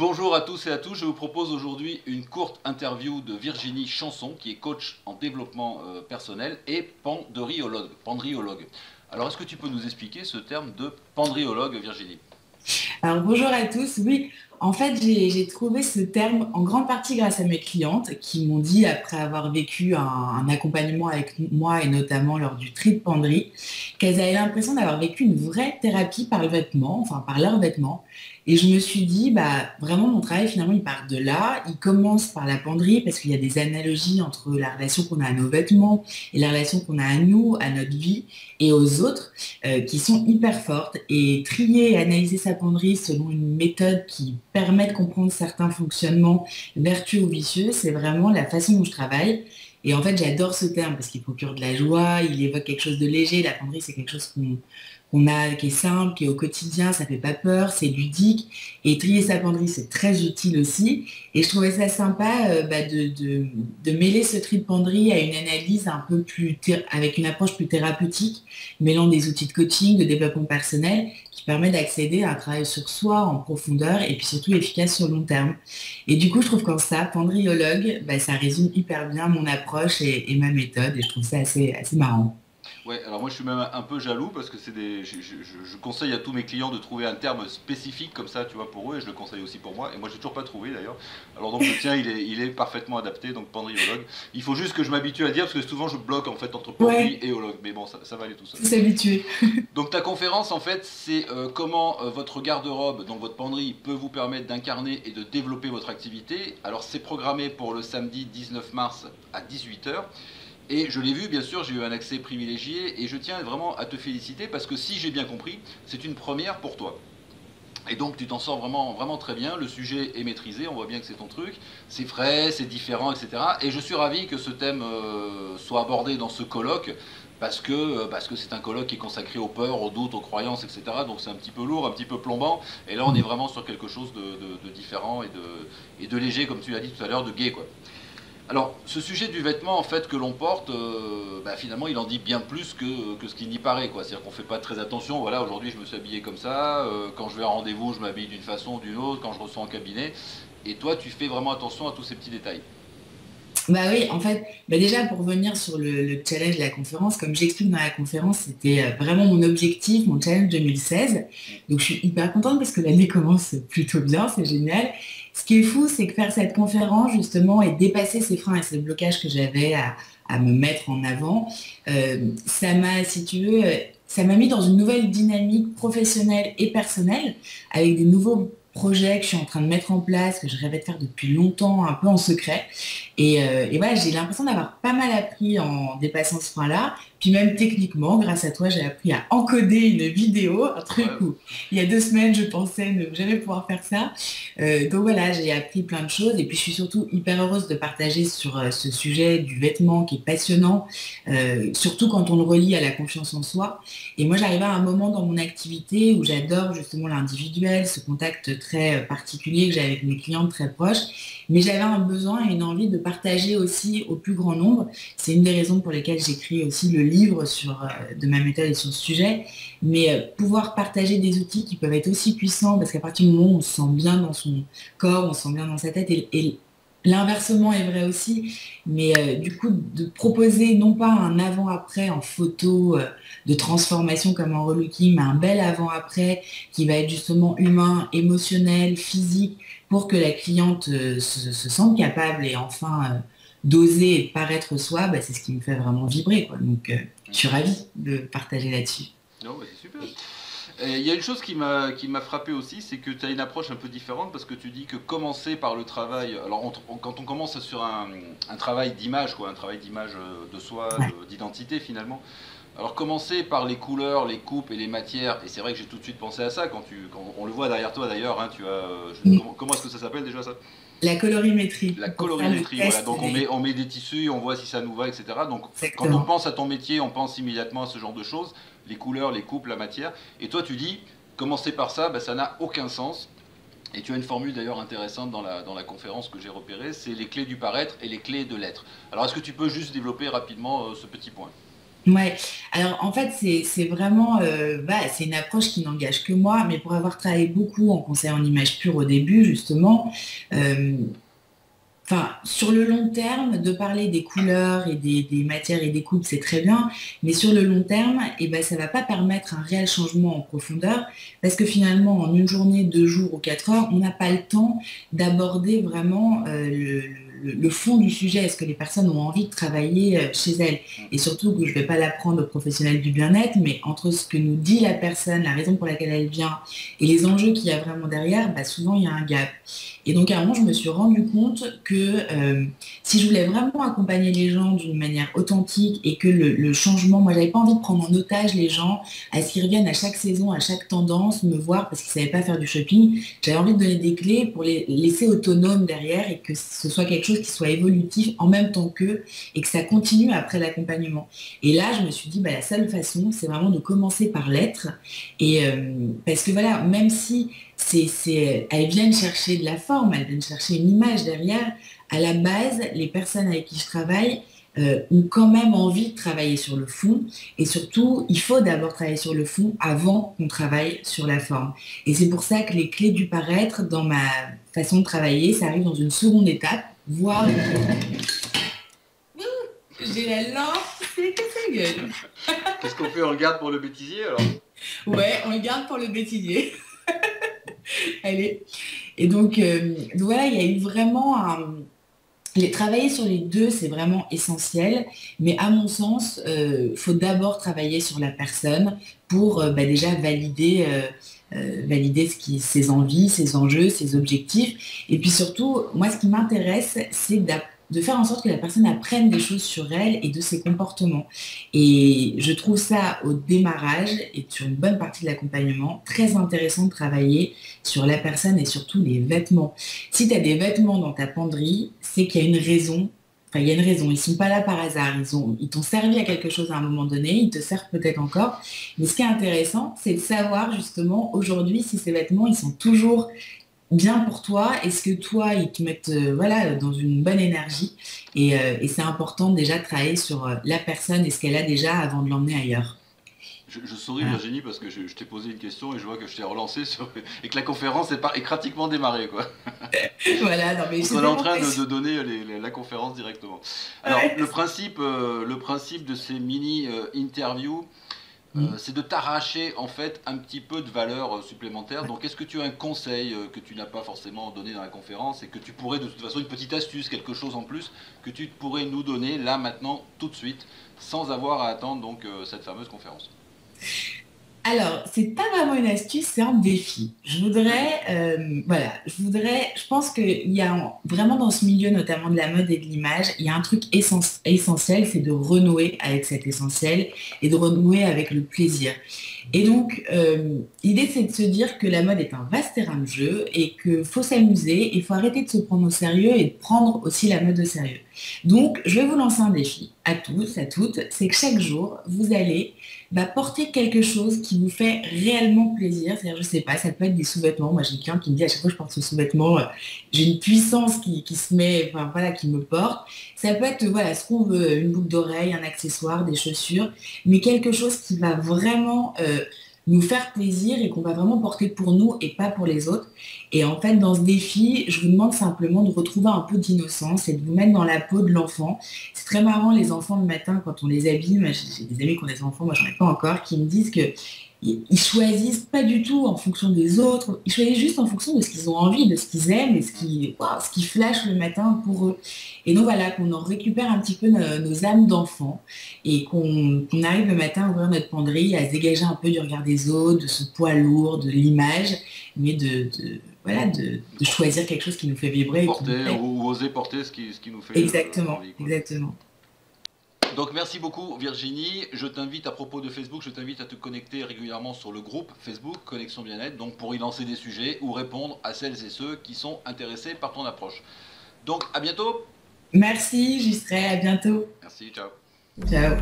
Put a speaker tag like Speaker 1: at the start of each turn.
Speaker 1: Bonjour à tous et à tous, je vous propose aujourd'hui une courte interview de Virginie Chanson, qui est coach en développement personnel et pendriologue. Alors est-ce que tu peux nous expliquer ce terme de pendriologue, Virginie?
Speaker 2: Alors bonjour à tous. Oui, en fait, j'ai trouvé ce terme en grande partie grâce à mes clientes qui m'ont dit, après avoir vécu un accompagnement avec moi et notamment lors du tri de penderie, qu'elles avaient l'impression d'avoir vécu une vraie thérapie par le vêtement, enfin par leurs vêtements. Et je me suis dit, bah vraiment, mon travail finalement, il part de là. Il commence par la penderie parce qu'il y a des analogies entre la relation qu'on a à nos vêtements et la relation qu'on a à nous, à notre vie et aux autres qui sont hyper fortes. Et trier et analyser sa penderie selon une méthode qui permet de comprendre certains fonctionnements vertueux ou vicieux, c'est vraiment la façon dont je travaille. Et en fait, j'adore ce terme parce qu'il procure de la joie, il évoque quelque chose de léger. La penderie, c'est quelque chose qu'on a, qui est simple, qui est au quotidien, ça fait pas peur, c'est ludique. Et trier sa penderie, c'est très utile aussi. Et je trouvais ça sympa de mêler ce tri de penderie à une analyse un peu plus, avec une approche plus thérapeutique, mêlant des outils de coaching, de développement personnel, qui permet d'accéder à un travail sur soi en profondeur et puis surtout efficace sur le long terme. Et du coup, je trouve qu'en ça, pendriologue, bah, ça résume hyper bien mon approche et ma méthode et je trouve ça assez marrant.
Speaker 1: Ouais, alors moi je suis même un peu jaloux parce que je conseille à tous mes clients de trouver un terme spécifique comme ça, tu vois, pour eux, et je le conseille aussi pour moi, et moi j'ai toujours pas trouvé d'ailleurs. Alors donc le tien il est parfaitement adapté, donc pendriologue. Il faut juste que je m'habitue à le dire parce que souvent je bloque en fait entre penderie
Speaker 2: Ouais,
Speaker 1: et ologue, mais bon, ça va aller tout seul.
Speaker 2: faut s'habituer.
Speaker 1: Donc ta conférence en fait c'est comment votre garde-robe, donc votre penderie, peut vous permettre d'incarner et de développer votre activité. Alors c'est programmé pour le samedi 19 mars à 18 h. Et je l'ai vu, bien sûr, j'ai eu un accès privilégié et je tiens vraiment à te féliciter parce que si j'ai bien compris, c'est une première pour toi. Et donc tu t'en sors vraiment, vraiment très bien, le sujet est maîtrisé, on voit bien que c'est ton truc, c'est frais, c'est différent, etc. Et je suis ravi que ce thème soit abordé dans ce colloque parce que c'est un colloque qui est consacré aux peurs, aux doutes, aux croyances, etc. Donc c'est un petit peu lourd, un petit peu plombant. Et là on est vraiment sur quelque chose de différent et de léger, comme tu l'as dit tout à l'heure, de gai, quoi. Alors, ce sujet du vêtement en fait que l'on porte, finalement, il en dit bien plus que ce qu'il n'y paraît, quoi. C'est-à-dire qu'on ne fait pas très attention. Voilà, aujourd'hui, je me suis habillé comme ça. Quand je vais à rendez-vous, je m'habille d'une façon ou d'une autre. Quand je reçois en cabinet. Et toi, tu fais vraiment attention à tous ces petits détails.
Speaker 2: Bah oui, en fait, bah déjà pour revenir sur le challenge de la conférence, comme j'explique dans la conférence, c'était vraiment mon objectif, mon challenge 2016. Donc je suis hyper contente parce que l'année commence plutôt bien, c'est génial. Ce qui est fou, c'est que faire cette conférence justement et dépasser ces freins et ces blocages que j'avais à me mettre en avant, ça m'a, si tu veux, ça m'a mis dans une nouvelle dynamique professionnelle et personnelle avec des nouveaux projets que je suis en train de mettre en place, que je rêvais de faire depuis longtemps, un peu en secret. Et voilà, j'ai l'impression d'avoir pas mal appris en dépassant ce point-là. Puis même techniquement, grâce à toi, j'ai appris à encoder une vidéo, un truc
Speaker 1: Ouais.
Speaker 2: où il y a 2 semaines, je pensais ne jamais pouvoir faire ça. Donc voilà, j'ai appris plein de choses. Et puis je suis surtout hyper heureuse de partager sur ce sujet du vêtement qui est passionnant, surtout quand on le relie à la confiance en soi. Et moi, j'arrive à un moment dans mon activité où j'adore justement l'individuel, ce contact très particulier que j'ai avec mes clientes très proches. Mais j'avais un besoin et une envie de partager aussi au plus grand nombre. C'est une des raisons pour lesquelles j'écris aussi le livre de ma méthode et sur ce sujet. Mais pouvoir partager des outils qui peuvent être aussi puissants, parce qu'à partir du moment où on se sent bien dans son corps, on se sent bien dans sa tête, et l'inversement est vrai aussi, mais du coup, de proposer non pas un avant-après en photo de transformation comme en relooking, mais un bel avant-après qui va être justement humain, émotionnel, physique, pour que la cliente se sente capable et enfin d'oser et de paraître soi, bah, c'est ce qui me fait vraiment vibrer, quoi. Donc, je suis ravie de partager là-dessus.
Speaker 1: Non, c'est super. Et il y a une chose qui m'a frappé aussi, c'est que tu as une approche un peu différente parce que tu dis que commencer par le travail. Alors, quand on commence sur un travail d'image, quoi, un travail d'image de soi,
Speaker 2: Ouais.
Speaker 1: d'identité finalement. Alors, commencer par les couleurs, les coupes et les matières, et c'est vrai que j'ai tout de suite pensé à ça quand on le voit derrière toi d'ailleurs, hein, tu as,
Speaker 2: Mm.
Speaker 1: comment est-ce que ça s'appelle déjà ça?
Speaker 2: La colorimétrie,
Speaker 1: La
Speaker 2: pour faire le
Speaker 1: colorimétrie, voilà.
Speaker 2: test
Speaker 1: Donc on met des tissus, on voit si ça nous va, etc. Donc quand on
Speaker 2: exactement.
Speaker 1: pense à ton métier, on pense immédiatement à ce genre de choses, les couleurs, les coupes, la matière. Et toi tu dis, commencer par ça, ben, ça n'a aucun sens. Et tu as une formule d'ailleurs intéressante dans la conférence que j'ai repérée, c'est les clés du paraître et les clés de l'être. Alors est-ce que tu peux juste développer rapidement ce petit point?
Speaker 2: Ouais, alors en fait c'est vraiment c'est une approche qui n'engage que moi, mais pour avoir travaillé beaucoup en conseil en image pure au début justement, euh, enfin sur le long terme, de parler des couleurs et des matières et des coupes c'est très bien, mais sur le long terme, ça va pas permettre un réel changement en profondeur, parce que finalement en une journée, 2 jours ou 4 heures, on n'a pas le temps d'aborder vraiment le fond du sujet. Est-ce que les personnes ont envie de travailler chez elles? Et surtout que je ne vais pas l'apprendre aux professionnels du bien-être, mais entre ce que nous dit la personne, la raison pour laquelle elle vient et les enjeux qu'il y a vraiment derrière, souvent il y a un gap. Et donc à un moment, je me suis rendu compte que si je voulais vraiment accompagner les gens d'une manière authentique et que le changement, moi j'avais pas envie de prendre en otage les gens à ce qu'ils reviennent à chaque saison, à chaque tendance, me voir parce qu'ils ne savaient pas faire du shopping. J'avais envie de donner des clés pour les laisser autonomes derrière et que ce soit quelque chose qui soit évolutif en même temps qu'eux et que ça continue après l'accompagnement. Et là, je me suis dit, la seule façon, c'est vraiment de commencer par l'être. Et parce que voilà, même si elles viennent chercher de la forme, elles viennent chercher une image derrière, à la base, les personnes avec qui je travaille ont quand même envie de travailler sur le fond. Et surtout, il faut d'abord travailler sur le fond avant qu'on travaille sur la forme. Et c'est pour ça que les clés du paraître, dans ma façon de travailler, ça arrive dans une seconde étape, voire... J'ai la lampe, c'est que sa gueule.
Speaker 1: Qu'est-ce qu'on fait? On le garde pour le bêtisier alors?
Speaker 2: Ouais, on le garde pour le bêtisier. Allez. Et donc voilà, il y a eu vraiment travailler sur les deux, c'est vraiment essentiel, mais à mon sens, il faut d'abord travailler sur la personne pour déjà valider ses envies, ses enjeux, ses objectifs. Et puis surtout, moi, ce qui m'intéresse, c'est de faire en sorte que la personne apprenne des choses sur elle et de ses comportements. Et je trouve ça, au démarrage et sur une bonne partie de l'accompagnement, très intéressant de travailler sur la personne et surtout les vêtements. Si tu as des vêtements dans ta penderie, c'est qu'il y a une raison. Enfin, il y a une raison. Ils ne sont pas là par hasard. Ils t'ont servi à quelque chose à un moment donné. Ils te servent peut-être encore. Mais ce qui est intéressant, c'est de savoir justement aujourd'hui si ces vêtements, ils sont toujours bien pour toi. Est-ce que toi, ils te mettent dans une bonne énergie. Et c'est important déjà de travailler sur la personne et ce qu'elle a déjà avant de l'emmener ailleurs.
Speaker 1: Je souris
Speaker 2: Voilà.
Speaker 1: Virginie parce que je t'ai posé une question et je vois que je t'ai relancé et que la conférence est pratiquement démarrée quoi.
Speaker 2: Voilà, non mais je
Speaker 1: Donc on
Speaker 2: sais
Speaker 1: est
Speaker 2: pas
Speaker 1: en
Speaker 2: pourquoi.
Speaker 1: train de donner la conférence directement. Alors
Speaker 2: Ouais.
Speaker 1: le principe de ces mini interviews,
Speaker 2: Mm.
Speaker 1: c'est de t'arracher en fait un petit peu de valeur supplémentaire. Donc est-ce que tu as un conseil que tu n'as pas forcément donné dans la conférence et que tu pourrais de toute façon, une petite astuce, quelque chose en plus que tu pourrais nous donner là maintenant tout de suite sans avoir à attendre donc cette fameuse conférence?
Speaker 2: Alors, c'est pas vraiment une astuce, c'est un défi. Je pense qu'il y a vraiment dans ce milieu, notamment de la mode et de l'image, il y a un truc essentiel, c'est de renouer avec cet essentiel et de renouer avec le plaisir. Et donc, l'idée, c'est de se dire que la mode est un vaste terrain de jeu et qu'il faut s'amuser, il faut arrêter de se prendre au sérieux et de prendre aussi la mode au sérieux. Donc, je vais vous lancer un défi à tous, à toutes, c'est que chaque jour, vous allez porter quelque chose qui vous fait réellement plaisir. C'est-à-dire, je sais pas, ça peut être des sous-vêtements. Moi, j'ai quelqu'un qui me dit à chaque fois que je porte ce sous-vêtement, j'ai une puissance qui se met, enfin voilà, qui me porte. Ça peut être, voilà, ce qu'on veut, une boucle d'oreille, un accessoire, des chaussures, mais quelque chose qui va vraiment nous faire plaisir et qu'on va vraiment porter pour nous et pas pour les autres. Et en fait, dans ce défi, je vous demande simplement de retrouver un peu d'innocence et de vous mettre dans la peau de l'enfant. C'est très marrant, les enfants le matin, quand on les habille, j'ai des amis qui ont des enfants, moi j'en ai pas encore, qui me disent que ils choisissent pas du tout en fonction des autres, ils choisissent juste en fonction de ce qu'ils ont envie, de ce qu'ils aiment et ce qui flash le matin pour eux. Et donc voilà, qu'on en récupère un petit peu nos âmes d'enfants et qu'on arrive le matin à ouvrir notre penderie, à se dégager un peu du regard des autres, de ce poids lourd, de l'image, mais de choisir quelque chose qui nous fait vibrer et qui nous
Speaker 1: Porter
Speaker 2: plaît.
Speaker 1: ou oser porter ce qui nous fait
Speaker 2: Exactement,
Speaker 1: envie quoi.
Speaker 2: exactement.
Speaker 1: Donc merci beaucoup Virginie, je t'invite à propos de Facebook, je t'invite à te connecter régulièrement sur le groupe Facebook Connexion Bien-être, donc pour y lancer des sujets ou répondre à celles et ceux qui sont intéressés par ton approche. Donc à bientôt.
Speaker 2: Merci, j'y serai, à bientôt.
Speaker 1: Merci, ciao.
Speaker 2: Ciao.